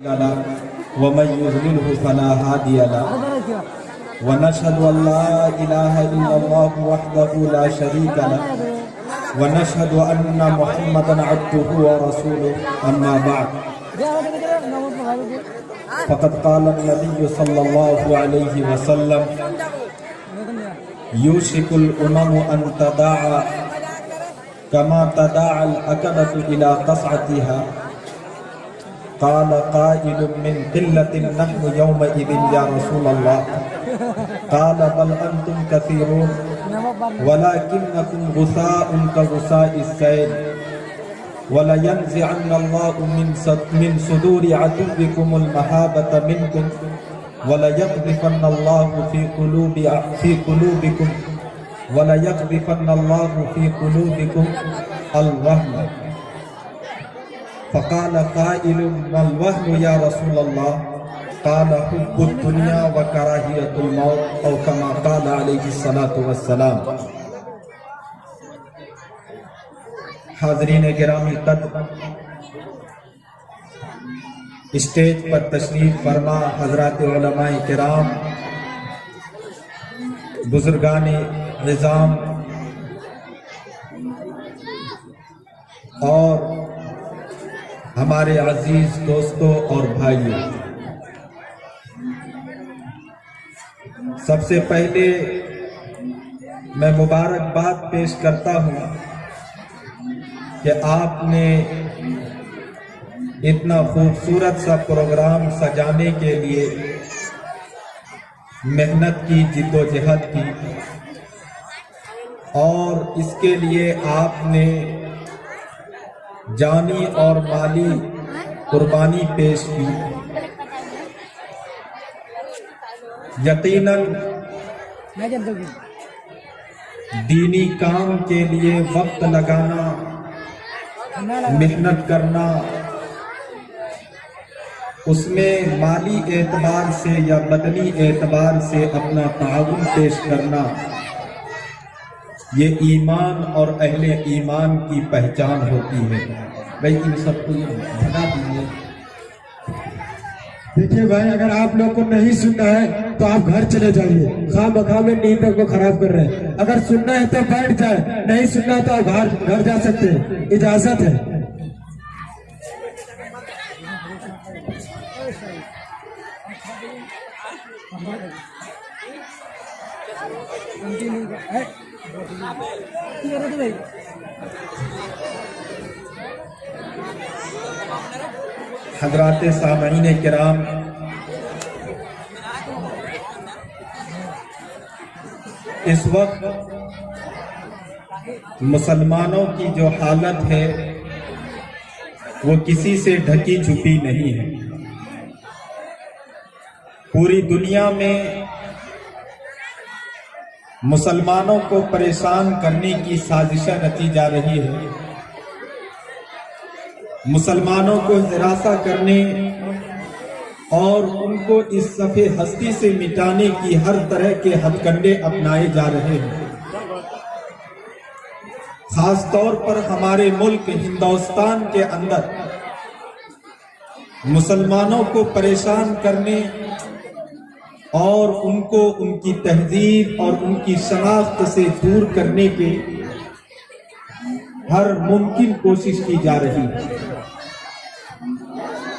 له ومن يضلله فلا هادي له ونشهد أن لا إله إلا الله وحده لا شريك له ونشهد أن محمدا عبده ورسوله أما بعد فقد قال النبي صلى الله عليه وسلم يوشك الأمم أن تداعى كما تداعى الأكلة إلى قصعتها قال قائل من قلة نحن يومئذ يا رسول الله قال بل أنتم كثيرون ولكنكم غثاء كغثاء السيل ولينزعن الله من صدور عدوكم المهابة منكم وليقذفن الله في قلوبكم وليقذفن الله في قلوبكم الوهن فقال قائل ما الوهن يا رسول الله قال حب الدنيا وكراهية الموت أو كما قال عليه الصلاة والسلام. حاضرین گرامی قدر، اسٹیج پر تشریف فرما حضرات علماء کرام، بزرگان نظام اور ہمارے عزیز دوستوں اور بھائیوں، سب سے پہلے میں مبارکباد پیش کرتا ہوں کہ آپ نے اتنا خوبصورت سا پروگرام سجانے کے لیے محنت کی، جد و جہد کی، اور اس کے لیے آپ نے جانی اور مالی قربانی پیش کی. یقیناً دینی کام کے لیے وقت لگانا، محنت کرنا، اس میں مالی اعتبار سے یا بدنی اعتبار سے اپنا تعاون پیش کرنا، یہ ایمان اور اہل ایمان کی پہچان ہوتی ہے. بھائی ان سب کو بتا دیجیے. دیکھیے بھائی، اگر آپ لوگ کو نہیں سننا ہے تو آپ گھر چلے جائیے، خواہ مخواہ میں نیند کو خراب کر رہے ہیں. اگر سننا ہے تو بیٹھ جائے، نہیں سننا ہے تو آپ گھر جا سکتے ہیں، اجازت ہے. حضرات سامعین کرام، اس وقت مسلمانوں کی جو حالت ہے وہ کسی سے ڈھکی چھپی نہیں ہے. پوری دنیا میں مسلمانوں کو پریشان کرنے کی سازشیں رچی جا رہی ہے، مسلمانوں کو ہراساں کرنے اور ان کو اس صفحے ہستی سے مٹانے کی ہر طرح کے ہتھ کنڈے اپنائے جا رہے ہیں. خاص طور پر ہمارے ملک ہندوستان کے اندر مسلمانوں کو پریشان کرنے اور ان کو ان کی تہذیب اور ان کی شناخت سے دور کرنے کے ہر ممکن کوشش کی جا رہی ہے.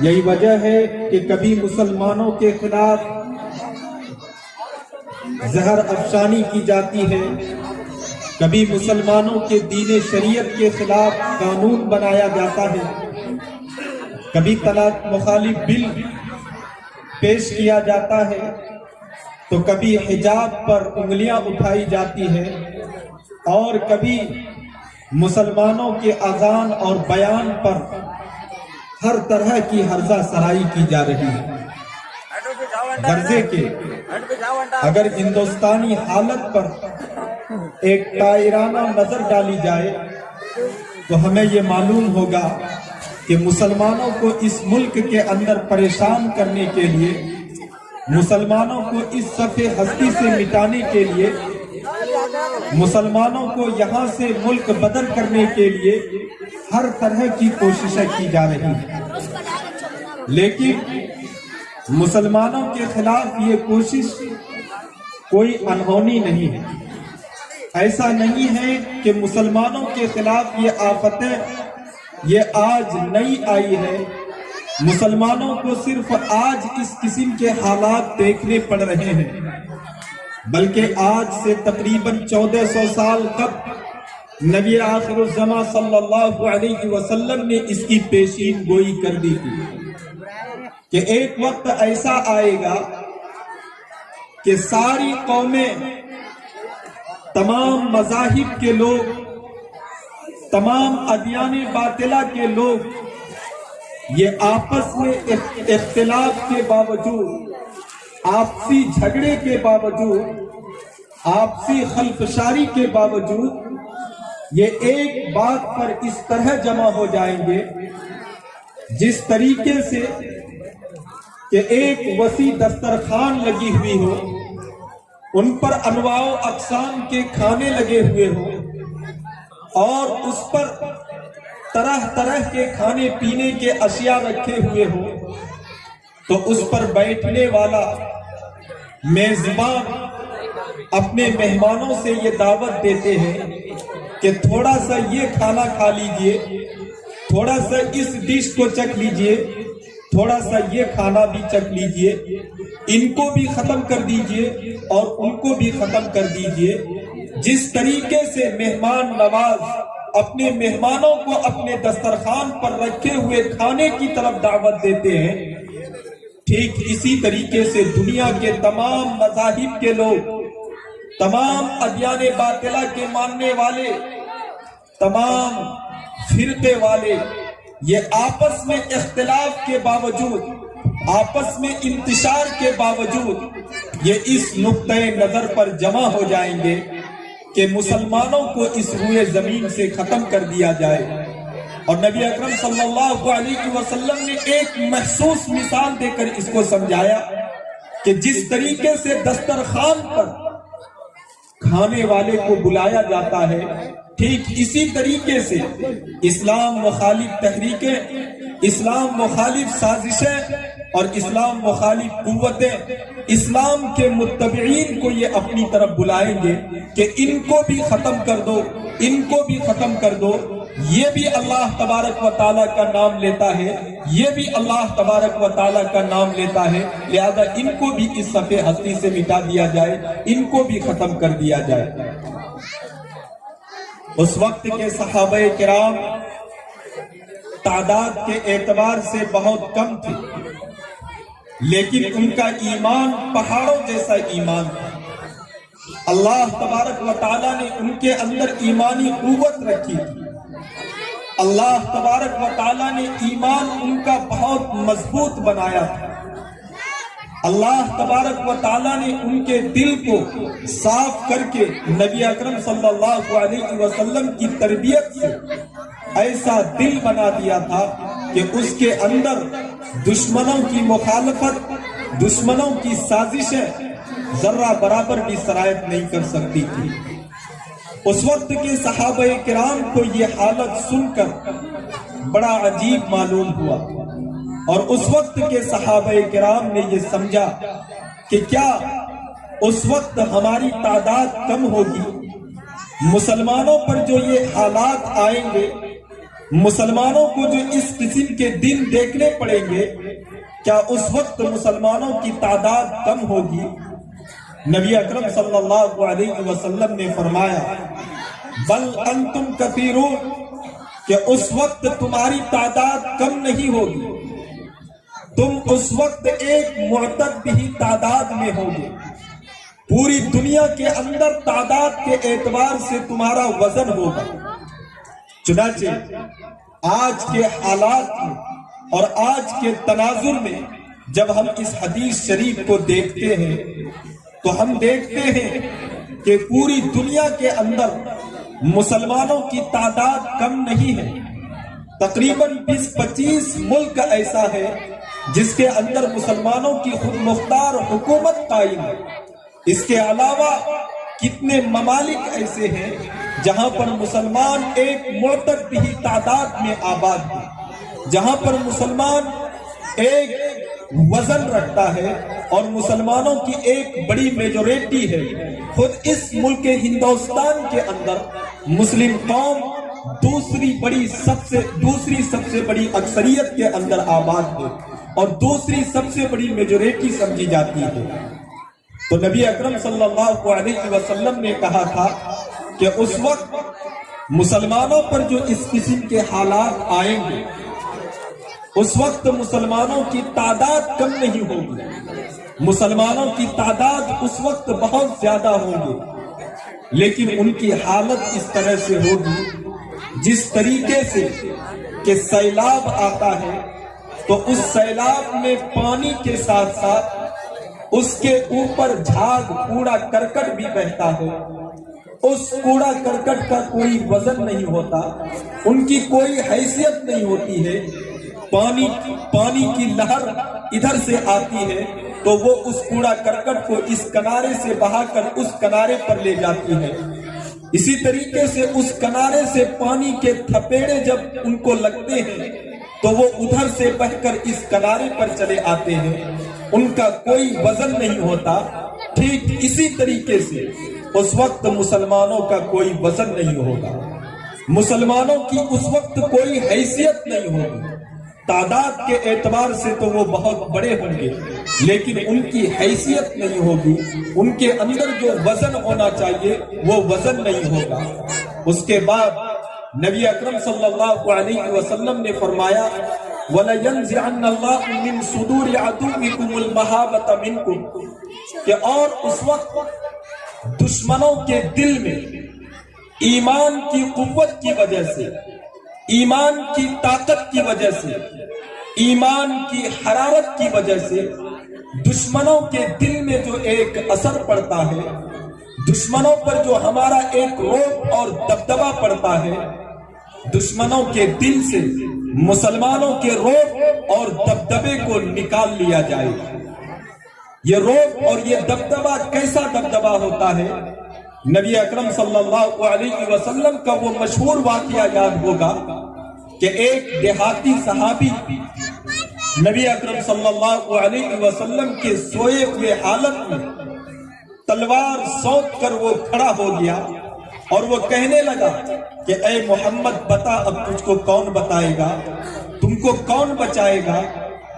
یہی وجہ ہے کہ کبھی مسلمانوں کے خلاف زہر افشانی کی جاتی ہے، کبھی مسلمانوں کے دین شریعت کے خلاف قانون بنایا جاتا ہے، کبھی طلاق مخالف بل پیش کیا جاتا ہے، تو کبھی حجاب پر انگلیاں اٹھائی جاتی ہے، اور کبھی مسلمانوں کے اذان اور بیان پر ہر طرح کی ہرزہ سرائی کی جا رہی ہے. غرضے کہ اگر ہندوستانی حالت پر ایک تائرانہ نظر ڈالی جائے تو ہمیں یہ معلوم ہوگا کہ مسلمانوں کو اس ملک کے اندر پریشان کرنے کے لیے، مسلمانوں کو اس صفحے ہستی سے مٹانے کے لیے، مسلمانوں کو یہاں سے ملک بدر کرنے کے لیے ہر طرح کی کوششیں کی جا رہی ہیں. لیکن مسلمانوں کے خلاف یہ کوشش کوئی انہونی نہیں ہے۔ ایسا نہیں ہے کہ مسلمانوں کے خلاف یہ آفتیں یہ آج نئی آئی ہے، مسلمانوں کو صرف آج اس قسم کے حالات دیکھنے پڑ رہے ہیں، بلکہ آج سے تقریباً 1400 سال قبل نبی آخر الزماں صلی اللہ علیہ وسلم نے اس کی پیشین گوئی کر دی تھی کہ ایک وقت ایسا آئے گا کہ ساری قومیں، تمام مذاہب کے لوگ، تمام ادیان باطلہ کے لوگ یہ آپس میں اختلاف کے باوجود، آپسی جھگڑے کے باوجود، آپسی خلفشاری کے باوجود یہ ایک بات پر اس طرح جمع ہو جائیں گے جس طریقے سے کہ ایک وسیع دسترخوان لگی ہوئی ہو، ان پر انواع و اقسام کے کھانے لگے ہوئے ہوں اور اس پر طرح طرح کے کھانے پینے کے اشیاء رکھے ہوئے ہوں، تو اس پر بیٹھنے والا میزبان اپنے مہمانوں سے یہ دعوت دیتے ہیں کہ تھوڑا سا یہ کھانا کھا لیجئے، تھوڑا سا اس ڈش کو چکھ لیجئے، تھوڑا سا یہ کھانا بھی چکھ لیجئے، ان کو بھی ختم کر دیجئے اور ان کو بھی ختم کر دیجئے۔ جس طریقے سے مہمان نواز اپنے مہمانوں کو اپنے دسترخوان پر رکھے ہوئے کھانے کی طرف دعوت دیتے ہیں، ٹھیک اسی طریقے سے دنیا کے تمام مذاہب کے لوگ، تمام ادیان باطلہ کے ماننے والے، تمام فرقے والے یہ آپس میں اختلاف کے باوجود، آپس میں انتشار کے باوجود یہ اس نقطۂ نظر پر جمع ہو جائیں گے کہ مسلمانوں کو اس روئے زمین سے ختم کر دیا جائے۔ اور نبی اکرم صلی اللہ علیہ وسلم نے ایک محسوس مثال دے کر اس کو سمجھایا کہ جس طریقے سے دسترخوان پر کھانے والے کو بلایا جاتا ہے، ٹھیک اسی طریقے سے اسلام مخالف تحریکیں، اسلام مخالف سازشیں اور اسلام مخالف قوتیں اسلام کے متبعین کو یہ اپنی طرف بلائیں گے کہ ان کو بھی ختم کر دو، ان کو بھی ختم کر دو۔ یہ بھی اللہ تبارک و تعالیٰ کا نام لیتا ہے، یہ بھی اللہ تبارک و تعالیٰ کا نام لیتا ہے، لہذا ان کو بھی اس صفحے ہستی سے مٹا دیا جائے، ان کو بھی ختم کر دیا جائے۔ اس وقت کے صحابہ کرام تعداد کے اعتبار سے بہت کم تھے، لیکن ان کا ایمان پہاڑوں جیسا ایمان تھا۔ اللہ تبارک و تعالیٰ نے ان کے اندر ایمانی قوت رکھی تھی، اللہ تبارک و تعالیٰ نے ایمان ان کا بہت مضبوط بنایا تھا، اللہ تبارک و تعالیٰ نے ان کے دل کو صاف کر کے نبی اکرم صلی اللہ علیہ وسلم کی تربیت سے ایسا دل بنا دیا تھا کہ اس کے اندر دشمنوں کی مخالفت، دشمنوں کی سازشیں ذرہ برابر بھی سرایت نہیں کر سکتی تھی۔ اس وقت کے صحابہ کرام کو یہ حالت سن کر بڑا عجیب معلوم ہوا، اور اس وقت کے صحابہ کرام نے یہ سمجھا کہ کیا اس وقت ہماری تعداد کم ہوگی، مسلمانوں پر جو یہ حالات آئیں گے، مسلمانوں کو جو اس قسم کے دن دیکھنے پڑیں گے، کیا اس وقت مسلمانوں کی تعداد کم ہوگی؟ نبی اکرم صلی اللہ علیہ وسلم نے فرمایا بل انتم کثیرون، کہ اس وقت تمہاری تعداد کم نہیں ہوگی، تم اس وقت ایک معتد بھی تعداد میں ہوگے، پوری دنیا کے اندر تعداد کے اعتبار سے تمہارا وزن ہوگا۔ چنانچہ آج کے حالات میں اور آج کے تناظر میں جب ہم اس حدیث شریف کو دیکھتے ہیں تو ہم دیکھتے ہیں کہ پوری دنیا کے اندر مسلمانوں کی تعداد کم نہیں ہے، تقریباً 20-25 ملک ایسا ہے جس کے اندر مسلمانوں کی خود مختار حکومت قائم ہے۔ اس کے علاوہ کتنے ممالک ایسے ہیں جہاں پر مسلمان ایک معتد بھی تعداد میں آباد ہیں، جہاں پر مسلمان ایک وزن رکھتا ہے اور مسلمانوں کی ایک بڑی میجورٹی ہے. خود اس ملک ہندوستان کے اندر مسلم قوم دوسری سب سے بڑی اکثریت کے اندر آباد ہے اور دوسری سب سے بڑی میجورٹی سمجھی جاتی ہے. تو نبی اکرم صلی اللہ علیہ وسلم نے کہا تھا کہ اس وقت مسلمانوں پر جو اس قسم کے حالات آئیں گے اس وقت مسلمانوں کی تعداد کم نہیں ہوگی, مسلمانوں کی تعداد اس وقت بہت زیادہ ہوگی, لیکن ان کی حالت اس طرح سے ہوگی جس طریقے سے کہ سیلاب آتا ہے تو اس سیلاب میں پانی کے ساتھ ساتھ اس کے اوپر جھاگ کوڑا کرکٹ بھی بہتا ہے. اس کوڑا کرکٹ کا کوئی وزن نہیں ہوتا, ان کی کوئی حیثیت نہیں ہوتی ہے. پانی کی لہر ادھر سے آتی ہے تو وہ اس کوڑا کرکٹ کو اس کنارے سے بہا کر اس کنارے پر لے جاتی ہے. اسی طریقے سے اس کنارے سے پانی کے تھپیڑے جب ان کو لگتے ہیں تو وہ ادھر سے بہ کر اس کنارے پر چلے آتے ہیں, ان کا کوئی وزن نہیں ہوتا. ٹھیک اسی طریقے سے اس وقت مسلمانوں کا کوئی وزن نہیں ہوگا, مسلمانوں کی اس وقت کوئی حیثیت نہیں ہوگی. تعداد کے اعتبار سے تو وہ بہت بڑے ہوں گے لیکن ان کی حیثیت نہیں ہوگی, ان کے اندر جو وزن ہونا چاہیے وہ وزن نہیں ہوگا. اس کے بعد نبی اکرم صلی اللہ علیہ وسلم نے فرمایا وَلَيَنزِعَنَّ اللَّهُ مِن صُدُورِ عَدُوِّكُمُ الْمَهَابَةَ مِنْكُمْ کہ اور اس وقت دشمنوں کے دل میں ایمان کی قوت کی وجہ سے, ایمان کی طاقت کی وجہ سے, ایمان کی حرارت کی وجہ سے دشمنوں کے دل میں جو ایک اثر پڑتا ہے, دشمنوں پر جو ہمارا ایک رعب اور دبدبہ پڑتا ہے, دشمنوں کے دل سے مسلمانوں کے رعب اور دبدبے کو نکال لیا جائے. یہ رعب اور یہ دبدبہ کیسا دبدبہ ہوتا ہے؟ نبی اکرم صلی اللہ علیہ وسلم کا وہ مشہور واقعہ یاد ہوگا کہ ایک دیہاتی صحابی نبی اکرم صلی اللہ علیہ وسلم کے سوئے ہوئے حالت میں تلوار سونپ کر وہ کھڑا ہو گیا اور وہ کہنے لگا کہ اے محمد بتا اب تجھ کو کون بتائے گا, تم کو کون بچائے گا؟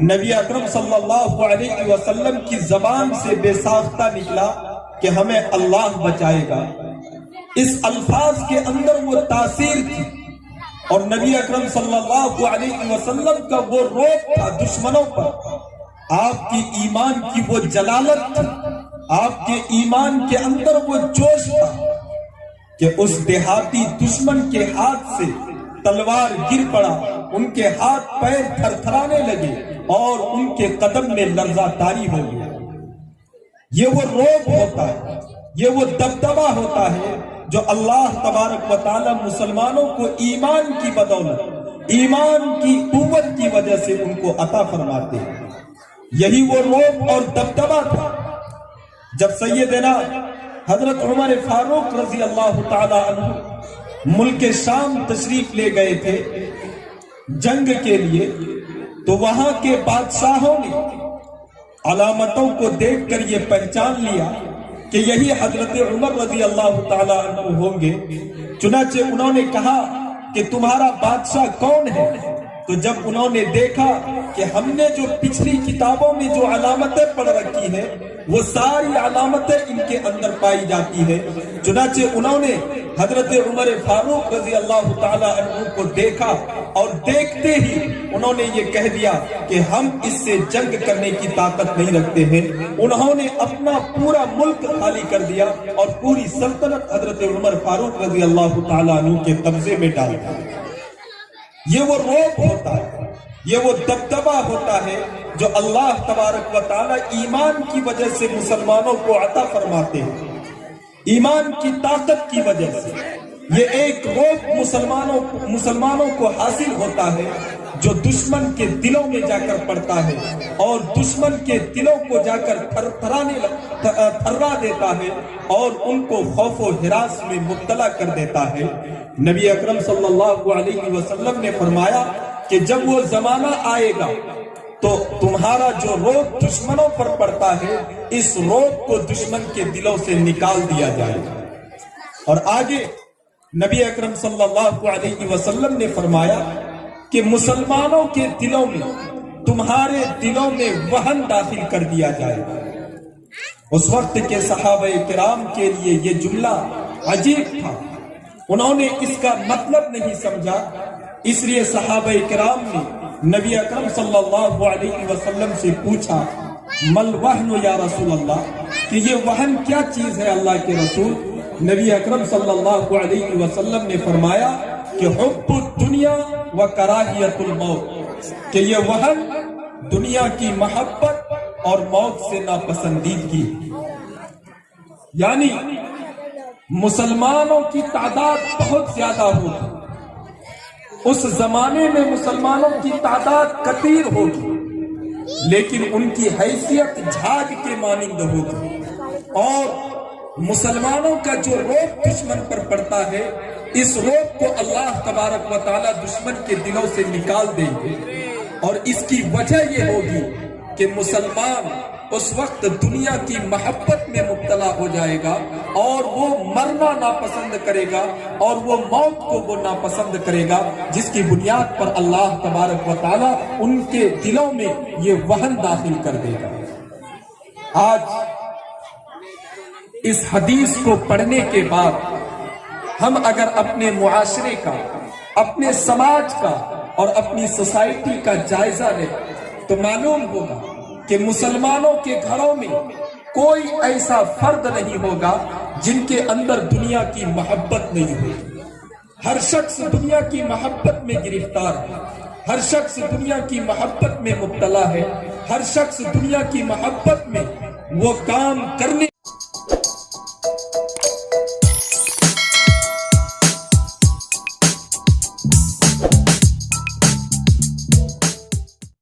نبی اکرم صلی اللہ علیہ وسلم کی زبان سے بے ساختہ نکلا کہ ہمیں اللہ بچائے گا. اس الفاظ کے اندر وہ تاثیر تھی اور نبی اکرم صلی اللہ علیہ وسلم کا وہ رعب تھا دشمنوں پر. آپ کی ایمان کی وہ جلالت تھی, آپ کے ایمان کے اندر وہ جوش تھا کہ اس دیہاتی دشمن کے ہاتھ سے تلوار گر پڑا, ان کے ہاتھ پیر تھر تھرانے لگے اور ان کے قدم میں لرزہ طاری ہو گیا. یہ وہ رعب ہوتا ہے, یہ وہ دبدبہ ہوتا ہے جو اللہ تبارک و تعالی مسلمانوں کو ایمان کی بدولت, ایمان کی قوت کی وجہ سے ان کو عطا فرماتے ہیں. یہی وہ رعب اور دبدبہ تھا جب سیدنا حضرت عمر فاروق رضی اللہ تعالی عنہ ملک شام تشریف لے گئے تھے جنگ کے لیے, تو وہاں کے بادشاہوں نے علامتوں کو دیکھ کر یہ پہچان لیا کہ یہی حضرت عمر رضی اللہ تعالی عنہ ہوں گے. چنانچہ انہوں نے کہا کہ تمہارا بادشاہ کون ہے؟ تو جب انہوں نے دیکھا کہ ہم نے جو پچھلی کتابوں میں جو علامتیں پڑھ رکھی ہیں وہ ساری علامتیں ان کے اندر پائی جاتی ہیں, چنانچہ انہوں نے حضرت عمر فاروق رضی اللہ تعالی عنہ کو دیکھا اور دیکھتے ہی انہوں نے یہ کہہ دیا کہ ہم اس سے جنگ کرنے کی طاقت نہیں رکھتے ہیں. انہوں نے اپنا پورا ملک خالی کر دیا اور پوری سلطنت حضرت عمر فاروق رضی اللہ تعالی عنہ کے قبضے میں ڈال دیا. یہ وہ رعب ہوتا ہے, یہ وہ دبدبہ ہوتا ہے جو اللہ تبارک و تعالی ایمان کی وجہ سے مسلمانوں کو عطا فرماتے ہیں, ایمان کی طاقت کی وجہ سے. یہ ایک رعب مسلمانوں کو حاصل ہوتا ہے جو دشمن کے دلوں میں جا کر پڑتا ہے اور دشمن کے دلوں کو جا کر تھرا دیتا ہے اور ان کو خوف و ہراس میں مبتلا کر دیتا ہے. نبی اکرم صلی اللہ علیہ وسلم نے فرمایا کہ جب وہ زمانہ آئے گا تو تمہارا جو روب دشمنوں پر پڑتا ہے اس روب کو دشمن کے دلوں سے نکال دیا جائے گا۔ اور آگے نبی اکرم صلی اللہ علیہ وسلم نے فرمایا کہ مسلمانوں کے دلوں میں تمہارے دلوں میں وہن داخل کر دیا جائے گا۔ اس وقت کے صحابہ کرام کے لیے یہ جملہ عجیب تھا، انہوں نے اس کا مطلب نہیں سمجھا، اس لیے صحابہ کرام نے نبی اکرم صلی اللہ علیہ وسلم سے پوچھا مل وہن یا رسول اللہ، کہ یہ وہن کیا چیز ہے اللہ کے رسول؟ نبی اکرم صلی اللہ علیہ وسلم نے فرمایا کہ حب الدنیا و کراہیت الموت، کہ یہ وہن دنیا کی محبت اور موت سے ناپسندیدگی، یعنی مسلمانوں کی تعداد بہت زیادہ ہوگی، اس زمانے میں مسلمانوں کی تعداد کثیر ہوگی، لیکن ان کی حیثیت جھاگ کے مانند ہوگی، اور مسلمانوں کا جو روب دشمن پر پڑتا ہے اس روب کو اللہ تبارک و تعالی دشمن کے دلوں سے نکال دیں گے، اور اس کی وجہ یہ ہوگی کہ مسلمان اس وقت دنیا کی محبت میں مبتلا ہو جائے گا اور وہ مرنا ناپسند کرے گا اور وہ موت کو وہ ناپسند کرے گا، جس کی بنیاد پر اللہ تبارک و تعالی ان کے دلوں میں یہ وہن داخل کر دے گا۔ آج اس حدیث کو پڑھنے کے بعد ہم اگر اپنے معاشرے کا، اپنے سماج کا اور اپنی سوسائٹی کا جائزہ لیں تو معلوم ہوگا کہ مسلمانوں کے گھروں میں کوئی ایسا فرد نہیں ہوگا جن کے اندر دنیا کی محبت نہیں ہوگی۔ ہر شخص دنیا کی محبت میں گرفتار ہے، ہر شخص دنیا کی محبت میں مبتلا ہے، ہر شخص دنیا کی محبت میں وہ کام کرنے